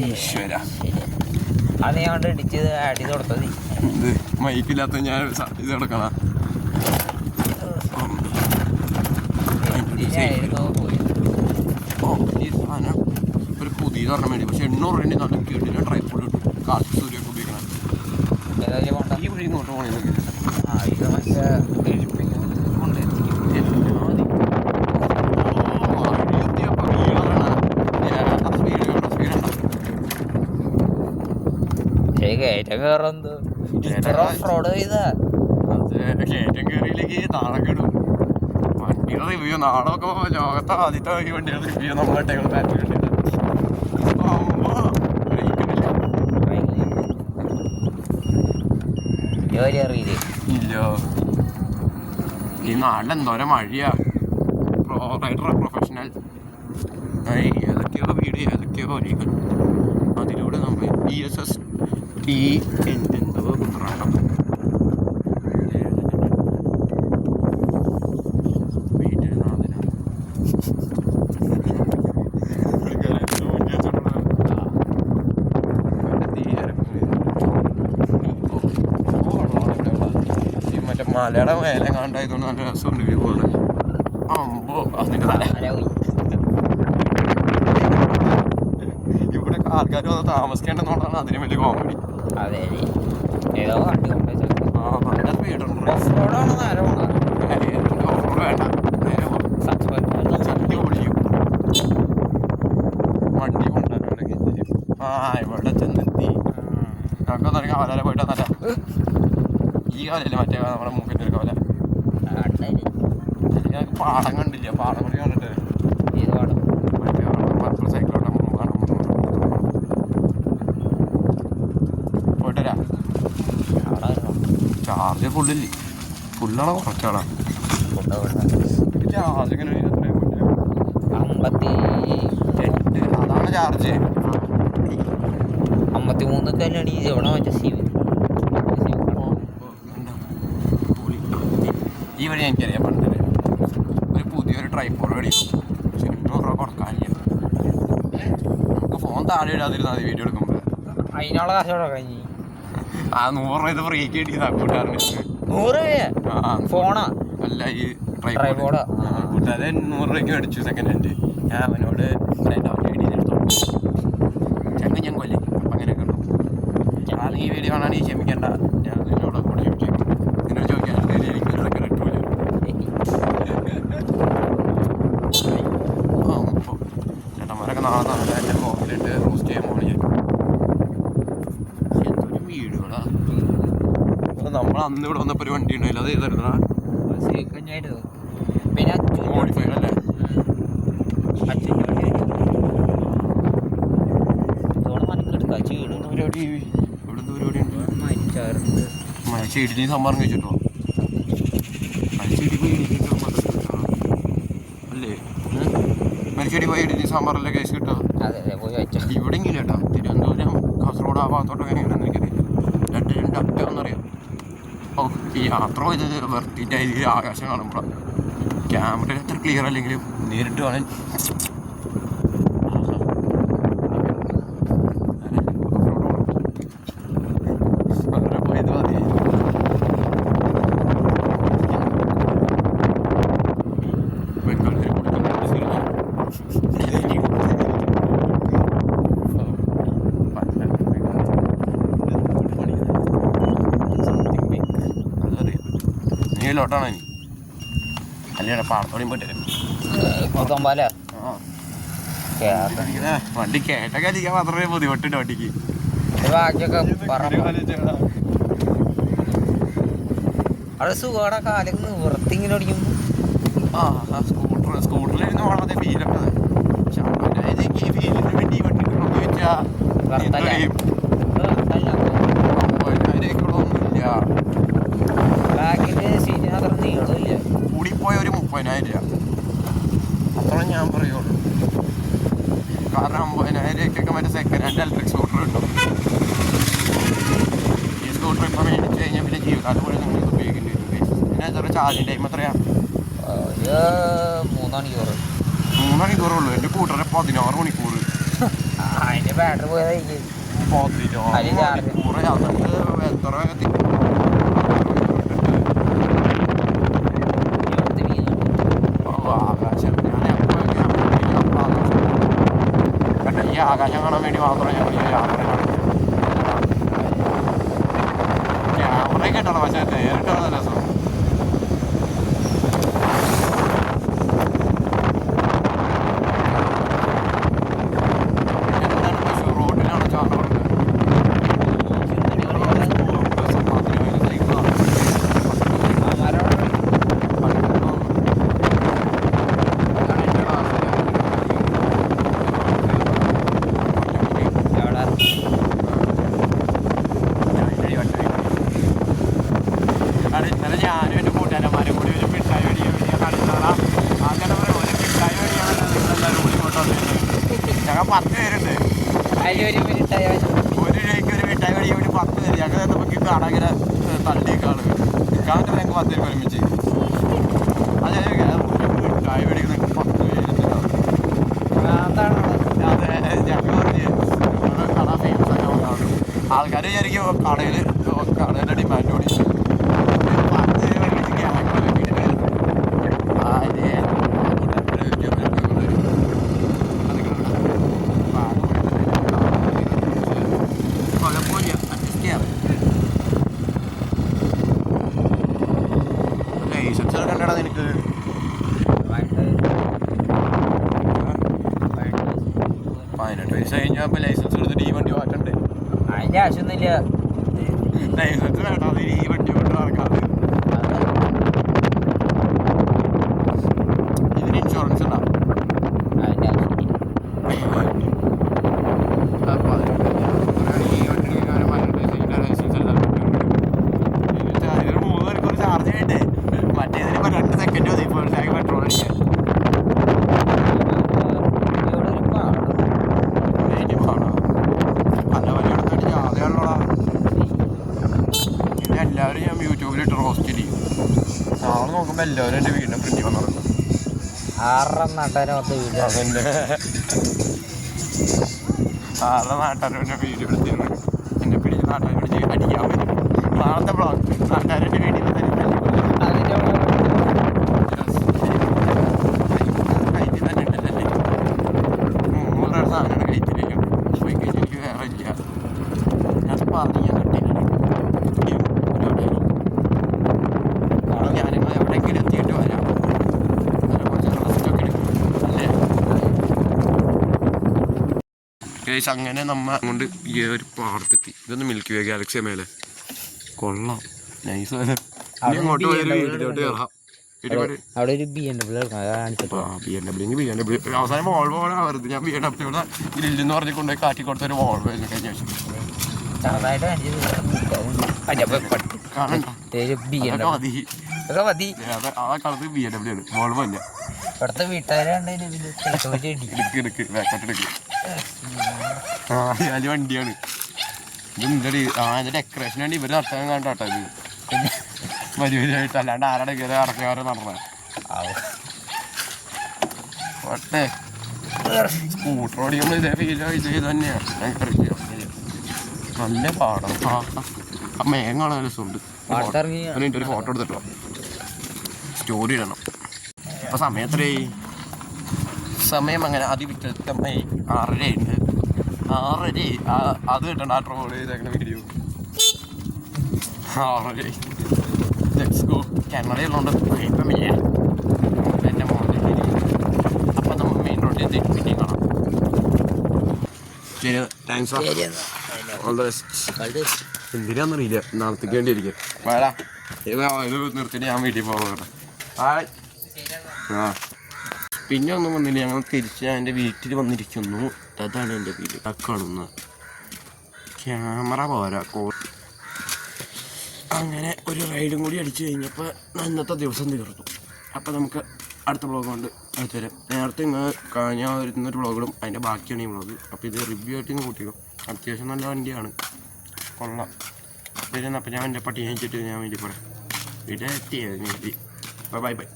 ഈശ്വര അത് ഞാൻ കൊണ്ട് ഇടിച്ച് ആഡ് ചെയ്ത് കൊടുത്തത് ഇത് മൈക്കില്ലാത്ത ഞാൻ ഇത് കിടക്കണം. ഈ സാധനം ഒരു പുതിയ പറഞ്ഞ വേണ്ടി പക്ഷെ 800 രൂപ നല്ല കേട്ടില്ല ട്രൈപ്പോഡ് കിട്ടും. കാർഷിക സൂര്യമൊക്കെ ഉപയോഗിക്കണം. ഈ വഴി ഇങ്ങോട്ട് പോകണമെങ്കിൽ ഇത് മറ്റേ കയറ്റം കയറുന്നത് ഫ്രോഡ് ചെയ്താ അത് കയറ്റം കയറിയില്ലെങ്കിൽ താഴെ കിടും. വണ്ടിയുടെ റിവ്യൂ നാളൊക്കെ ലോകത്തെ ആദ്യത്തെ ഈ വണ്ടിയുടെ റിവ്യൂ നമ്മളെ ബാറ്ററി വണ്ടിയുടെ ഇല്ല. ഈ നാട്ടിൽ എന്തോരം മഴയാ. പ്രോ റൈഡർ പ്രൊഫഷണൽ ഏതൊക്കെയോ വീഡിയോ ഏതൊക്കെയോ വരികൾ അതിലൂടെ നമ്മൾ ESS എന്തോ കുട്ടറാണ് വീട്ടിൽ നാളിനാണ് മറ്റേ മലയുടെ മേലെ കണ്ടായതുകൊണ്ട് നല്ല രസമുണ്ട് വ്യൂ ആണ്. അമ്പോ അതിന്റെ ഇവിടെ ആൾക്കാർ വന്ന് താമസിക്കേണ്ടെന്നുള്ളതാണ് അതിന് വലിയ കോമഡി. അതെ ഏതോ വണ്ടി നല്ല സ്പീഡുണ്ട്. വേണ്ട ചട്ടി ഓടിക്കും വണ്ടി കൊണ്ടുവരുന്നുണ്ടെങ്കിൽ. ഇവിടെ ചെന്നെത്തി ഞങ്ങൾക്ക് തുടങ്ങി കവല പോയിട്ട് നല്ല ഈ കവലല്ലേ മറ്റേ നമ്മുടെ മൂക്കിൻ്റെ ഒരു കവല. ഞങ്ങൾക്ക് പാടം കണ്ടില്ല. പാടം കൂടി കണ്ടിട്ട് ഏത് പാടം മറ്റേ സൈക്കിളോടെ മൂന്നാണ് പോയിട്ട് വരാം. ചാർജ് ഫുള്ളില്ലേ? ഫുള്ളാണോ കുറച്ചാണോ? ചാർജ് ഇങ്ങനെ 58 അതാണ് ചാർജ്. 53 കല്ലാണ് ഈ എവിടെ മറ്റേ ഈ വഴി എനിക്കറിയാം. പണ്ട് ഒരു പുതിയൊരു ട്രൈപ്പോഡ് മേടിക്കും. പക്ഷെ 800 രൂപ കൊടുക്കാനില്ല. നമുക്ക് ഫോൺ താഴെ ഇടാതിരുന്നാൽ മതി വീഡിയോ എടുക്കുമ്പോൾ. അതിനുള്ള കാശോടെ കഴിഞ്ഞു. ആ 100 രൂപ ഇത് ഫ്രീ കിട്ടിയതാ കൂട്ടുകാരന്. 100 രൂപ ഫോണാ അല്ല ഈ ട്രൈപ്പോഡ്. കൂട്ടുകാരൻ 100 രൂപയ്ക്ക് മേടിച്ചു സെക്കൻഡ് ഹാൻഡ്. ഞാൻ അവനോട് ചെങ്ങ ഞാൻ കൊല്ലേ അപ്പം അങ്ങനെയൊക്കെ ഉണ്ടോ. ഞാൻ ഈ വീഡിയോ കാണാണെങ്കിൽ ക്ഷമിക്കണ്ട. ഞാൻ നിന്നോട് കൂടെ ക്ഷമിച്ചേക്കും. നിന്നോട് ചോദിക്കാൻ എനിക്ക് സെക്കൻഡ് കിട്ടൂല. ചേട്ടന്മാരൊക്കെ നാളെ നല്ല എൻ്റെ ഫോണിലിട്ട് റോസ്റ്റ് ചെയ്യാൻ പോകണം. ഞാൻ എന്തൊരു വീടുകളാ. നമ്മൾ അന്ന് ഇവിടെ വന്നപ്പോൾ ഒരു വണ്ടി ഉണ്ടായില്ല. അത് ഏതായിരുന്നാ? പിന്നെ മോഡിഫൈഡ് അല്ലേ? മരച്ചെടി സംഭവം കഴിച്ചിട്ടോ? മരച്ചെടി പോയി അല്ലേ? മരച്ചെടി പോയി ഇഡലി സാമ്പാറല്ലേ കേസ് കിട്ടുക? ഇവിടെ ഇങ്ങനെ കേട്ടോ. തിരുവനന്തപുരം കാസർഗോഡ് ആ ഭാഗത്തോട്ടൊക്കെ എങ്ങനെയാണെന്ന് എനിക്കറിയില്ല. രണ്ട് അറ്റമെന്നറിയാം. ഓ ഈ യാത്ര പോയത് വെർത്തിട്ടായി ആകാശം കാണുമ്പോഴാണ്. ക്യാമറ എത്ര ക്ലിയർ അല്ലെങ്കിലും നേരിട്ട് കാണാൻ പോയത് മതി. നീലോട്ടാണ് ഇനി അല്ലേ? പാടത്തോടെയും പോയിട്ട് വണ്ടി കേട്ടൊക്കെ അടിക്കാൻ മാത്രമേ ബുദ്ധിമുട്ടുണ്ട് വണ്ടിക്ക്. അവിടെ സുഖമാണ് കാലം വൃത്തിങ്ങനെ ഓടിക്കുമ്പോ. സ്കൂട്ടറിലിരുന്ന് വളരെ ഫീലൊക്കെ. പക്ഷെ ഈ ഫീലിന് വേണ്ടി വണ്ടി ചോദിച്ചാൽ ഒന്നുമില്ല. ബാക്കിന്റെ സീറ്റിന് അത്ര നീളമില്ല. കൂടിപ്പോയ ഒരു 30,000 രൂപ അത്ര ഞാൻ പറയുള്ളൂ. കാരണം 50,000 രൂപയ്ക്കൊക്കെ മറ്റേ സെക്കൻഡ് ഹാൻഡ് ഇലക്ട്രിക് സ്കൂട്ടർ കിട്ടും. ഈ സ്കൂട്ടർ ഇപ്പം മേടിച്ച് കഴിഞ്ഞാൽ പിന്നെ ജീവിതകാലം പോലെ നിങ്ങൾ ഉപയോഗിക്കേണ്ടി വരും. പിന്നെ എത്ര ചാർജിങ് ടൈം എത്രയാ? 3 മണിക്കൂർ. 3 മണിക്കൂറുള്ളൂ. എൻ്റെ കൂട്ടറെ 16 മണിക്കൂർ. അതിന്റെ ബാറ്ററി പോയതായിരിക്കും. അതിൽ ചാർജ് ഈ ആകാശം കാണാൻ വേണ്ടി മാത്രമേ ഞങ്ങൾ ഈ യാത്ര ക്യാമറ കിട്ടണം. പക്ഷേ നേരിട്ടാണ് രസം. ഞാനും എൻ്റെ കൂട്ടുകാരന്മാരും കൂടി ഒരു മിഠായി മേടിക്കാൻ കളിച്ചോളാം. അങ്ങനെ ഒരു മിഠായി മേടിക്കാനല്ല നിങ്ങളെല്ലാവരും കൂടി കൊണ്ടുവന്നത്. ഞങ്ങൾ 10 പേരുണ്ട്. അതിൽ ഒരു മിനിറ്റായി ഒരു രൂപയ്ക്ക് ഒരു മിഠായി മേടിക്കാൻ വേണ്ടി 10 പേര്. ഞങ്ങൾ നമുക്ക് കാണാൻ ഇങ്ങനെ തള്ളിയേക്കാണ് കാണുന്നത്. ഞങ്ങൾക്ക് 10 പേര് ഒരുമിച്ച് അതെ മിഠായി മേടിക്കുന്ന 10 പേര്. അതെ ഞങ്ങൾ പറഞ്ഞ് കട ഫേമസ് ആക്കാൻ വന്നതാണ്. ആൾക്കാർ വിചാരിക്കും കടയുടെ ഡിമാൻഡ് കൂടി ലൈസൻസ് എടുക്കണ്ടടാ നിനക്ക്. 18 വയസ്സ് കഴിഞ്ഞാൽ ഇപ്പോൾ ലൈസൻസ് എടുത്തിട്ട് ഈ വണ്ടി മാറ്റണ്ടേ? അതിന്റെ ആവശ്യമൊന്നുമില്ല. ലൈസൻസ് വേണ്ട, അത് ഈ വണ്ടി കൊണ്ട് നടക്കാതെ. ഇതിന് ഇൻഷുറൻസ് ഉണ്ടോ? അതിന്റെ ആവശ്യമില്ല. ഇതിന് 3 മണിക്കൂർ ചാർജ് ചെയ്യണ്ടേ? മറ്റേതിന് ഇപ്പോൾ 2 സെക്കൻഡ് മതി ഇപ്പോൾ പെട്രോൾ അടിക്കാൻ. എല്ലാവരും ഞാൻ യൂട്യൂബിലിട്ട് റോസ്റ്റ് ചെയ്യും. നാളെ നോക്കുമ്പോൾ എല്ലാവരും എൻ്റെ വീടിൻ്റെ ഫ്രണ്ടിൽ വന്നിരുന്നു. 6 നാട്ടുകാരെ വീട് അതെൻ്റെ 6 നാട്ടുകാരുടെ വീഡിയോ എടുത്തിരുന്നു. എന്നെ പിടിച്ച് നാട്ടുകാരെ പിടിച്ച് അടിക്കാൻ പറ്റും. നാളത്തെ ബ്ലോഗ് നാട്ടുകാരുടെ വീട്ടിൽ കയറ്റി തന്നെ ഉണ്ടല്ലേ. 3 സാധനമാണ് കയറ്റില്ലേലും പോയി കഴിഞ്ഞാൽ എനിക്ക് വേറെ ഇല്ല. ഞാൻ പറഞ്ഞ് ഞാൻ കട്ടിയില്ല. ഞാനിങ്ങൾ എവിടെയെങ്കിലും എത്തിയിട്ട് വരാം. കുറച്ച് റെസ്റ്റൊക്കെ എടുക്കും അല്ലേ? ഗൈസ് അങ്ങനെ നമ്മ കൊണ്ട് ഈ ഒരു പാടത്തെത്തി. ഇതൊന്ന് മിൽക്കി വേ ഗാലക്സിയ മേലെ കൊള്ളാം. നൈസ്. ഇങ്ങോട്ട് പോയൊരു വീട്ടിലോട്ട് കയറാം. അവിടെ ഒരു BMW അവസാനം വോൾവോ ആവരുത്. ഞാൻ BMW ഗ്രില്ലെന്ന് പറഞ്ഞ് കൊണ്ടുപോയി കാറ്റി കൊടുത്തൊരു വോൾവോ കഴിഞ്ഞ ആവശ്യം കാണണ്ട. മതി. ആ കളത്ത് BMW ആണ്, വോൾവോ അല്ല. ഇവിടുത്തെ വീട്ടുകാരാണ് എടുക്ക് ബാക്കോട്ടെടുക്ക്. അത് വണ്ടിയാണ്. ഇത് എന്തടി അതിൻ്റെ ഡെക്കറേഷൻ വേണ്ടി ഇവർ നടത്താൻ കണ്ടോട്ടോ. ഇത് വരുവായിട്ട് അല്ലാണ്ട് ആരുടെ കയറി അടക്കാറ് നടന്ന ഒട്ടെ സ്കൂട്ടർ ഓടിക്കുമ്പോൾ ഇതേ ഫീൽ ചെയ്ത് തന്നെയാണ്. നല്ല പാടം. ആ മേഘം കാണാൻ രസമുണ്ട്. ഒരു ഫോട്ടോ എടുത്തിട്ടോ സ്റ്റോറി ഇടണം. ഇപ്പം സമയം എത്രയായി? സമയം അങ്ങനെ അതിവിക്രമമായി 6:30 ഉണ്ട്. 6:30 അത് കിട്ടണ്ട. ആ ട്രോൾ ചെയ്തേക്കണ വീഡിയോ 6:30. Let's go. കാനഡയിലുണ്ട് ഇപ്പം എൻ്റെ മോളിൽ. അപ്പം നമുക്ക് മെയിൻ റോഡിൽ എത്തി പിന്നെയും കാണാം. ശരി, താങ്ക്സ്. All the best. എന്തിനാന്നറിയില്ല, നാളത്തേക്ക് വേണ്ടി ഇരിക്കും. വേടാ ഇത് നിർത്തിയിട്ട് ഞാൻ വീട്ടിൽ പോകാം. ആ പിന്നെ ഒന്നും വന്നില്ല. ഞങ്ങൾ തിരിച്ച് എൻ്റെ വീട്ടിൽ വന്നിരിക്കുന്നു. അതാണ് എൻ്റെ വീട്. കാണുന്ന ക്യാമറ പോരാ. അങ്ങനെ ഒരു റൈഡും കൂടി അടിച്ചു കഴിഞ്ഞപ്പോൾ ഇന്നത്തെ ദിവസം തീർന്നു. അപ്പോൾ നമുക്ക് അടുത്ത വ്ളോഗ് കൊണ്ട് അടുത്ത് തരാം. നേരത്തെ ഞാൻ വരുന്നൊരു വ്ളോഗിടും, അതിൻ്റെ ബാക്കിയാണ് ഈ വ്ളോഗ്. അപ്പോൾ ഇത് റിവ്യൂ ആയിട്ട് ഇങ്ങ് കൂട്ടിക്കും. അത്യാവശ്യം നല്ല വണ്ടിയാണ്, കൊള്ളാം. ശരി, അപ്പോൾ ഞാൻ എൻ്റെ പട്ടി അയച്ചിട്ട് ഞാൻ വേണ്ടി പറയാം. വീട്ടിൽ എത്തിയത്. Bye bye.